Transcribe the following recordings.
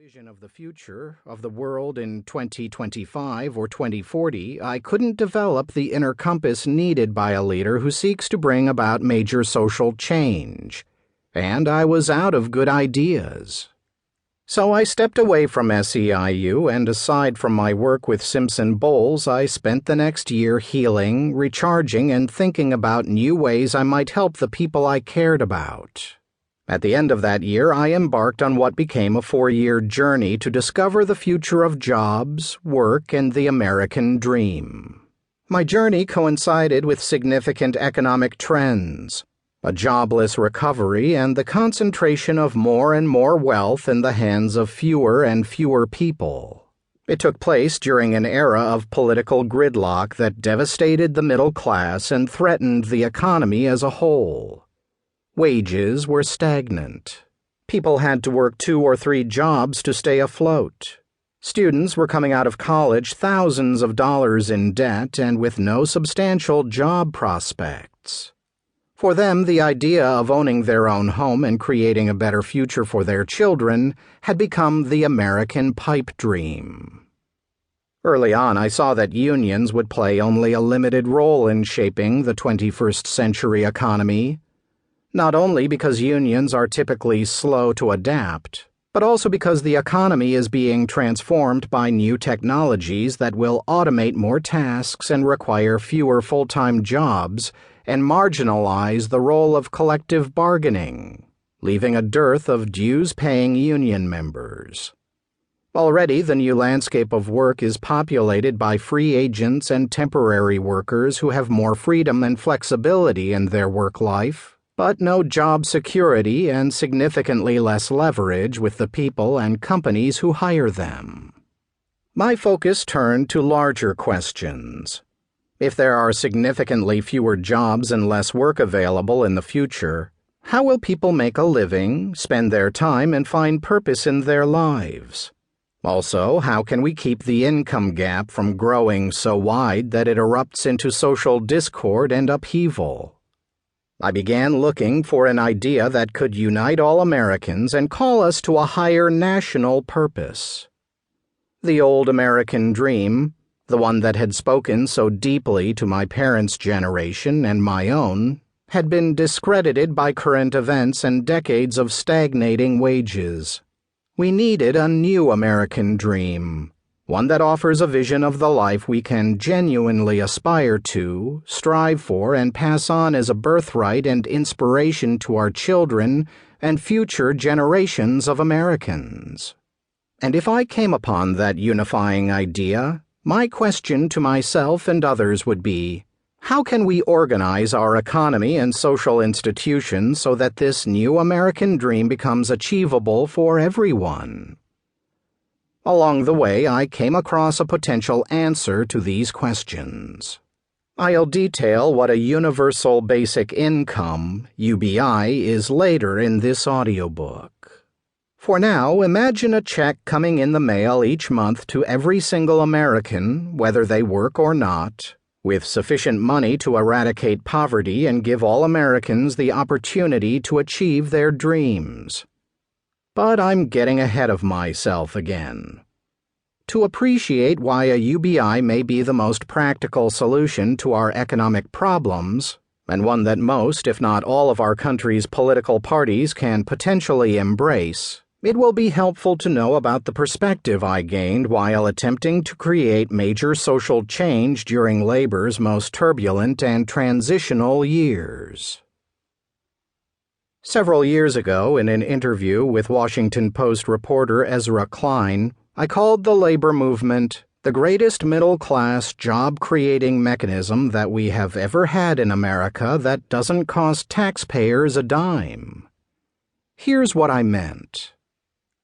vision of the future, of the world in 2025 or 2040, I couldn't develop the inner compass needed by a leader who seeks to bring about major social change, and I was out of good ideas. So I stepped away from SEIU, and aside from my work with Simpson Bowles, I spent the next year healing, recharging, and thinking about new ways I might help the people I cared about. At the end of that year, I embarked on what became a 4-year journey to discover the future of jobs, work, and the American dream. My journey coincided with significant economic trends, a jobless recovery, and the concentration of more and more wealth in the hands of fewer and fewer people. It took place during an era of political gridlock that devastated the middle class and threatened the economy as a whole. Wages were stagnant. People had to work 2 or 3 jobs to stay afloat. Students were coming out of college thousands of dollars in debt and with no substantial job prospects. For them, the idea of owning their own home and creating a better future for their children had become the American pipe dream. Early on, I saw that unions would play only a limited role in shaping the 21st century economy, not only because unions are typically slow to adapt, but also because the economy is being transformed by new technologies that will automate more tasks and require fewer full-time jobs and marginalize the role of collective bargaining, leaving a dearth of dues-paying union members. Already, the new landscape of work is populated by free agents and temporary workers who have more freedom and flexibility in their work life, but no job security and significantly less leverage with the people and companies who hire them. My focus turned to larger questions. If there are significantly fewer jobs and less work available in the future, how will people make a living, spend their time, and find purpose in their lives? Also, how can we keep the income gap from growing so wide that it erupts into social discord and upheaval? I began looking for an idea that could unite all Americans and call us to a higher national purpose. The old American dream, the one that had spoken so deeply to my parents' generation and my own, had been discredited by current events and decades of stagnating wages. We needed a new American dream, one that offers a vision of the life we can genuinely aspire to, strive for, and pass on as a birthright and inspiration to our children and future generations of Americans. And if I came upon that unifying idea, my question to myself and others would be, how can we organize our economy and social institutions so that this new American dream becomes achievable for everyone? Along the way, I came across a potential answer to these questions. I'll detail what a Universal Basic Income, UBI, is later in this audiobook. For now, imagine a check coming in the mail each month to every single American, whether they work or not, with sufficient money to eradicate poverty and give all Americans the opportunity to achieve their dreams. But I'm getting ahead of myself again. To appreciate why a UBI may be the most practical solution to our economic problems, and one that most, if not all, of our country's political parties can potentially embrace, it will be helpful to know about the perspective I gained while attempting to create major social change during labor's most turbulent and transitional years. Several years ago, in an interview with Washington Post reporter Ezra Klein, I called the labor movement the greatest middle-class job-creating mechanism that we have ever had in America that doesn't cost taxpayers a dime. Here's what I meant.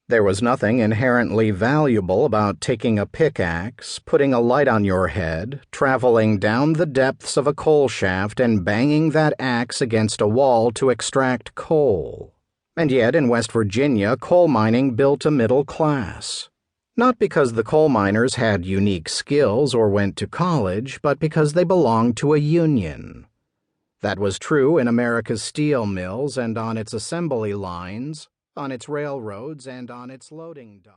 There was nothing inherently valuable about taking a pickaxe, putting a light on your head, traveling down the depths of a coal shaft, and banging that axe against a wall to extract coal. And yet, in West Virginia, coal mining built a middle class. Not because the coal miners had unique skills or went to college, but because they belonged to a union. That was true in America's steel mills and on its assembly lines, on its railroads, and on its loading docks.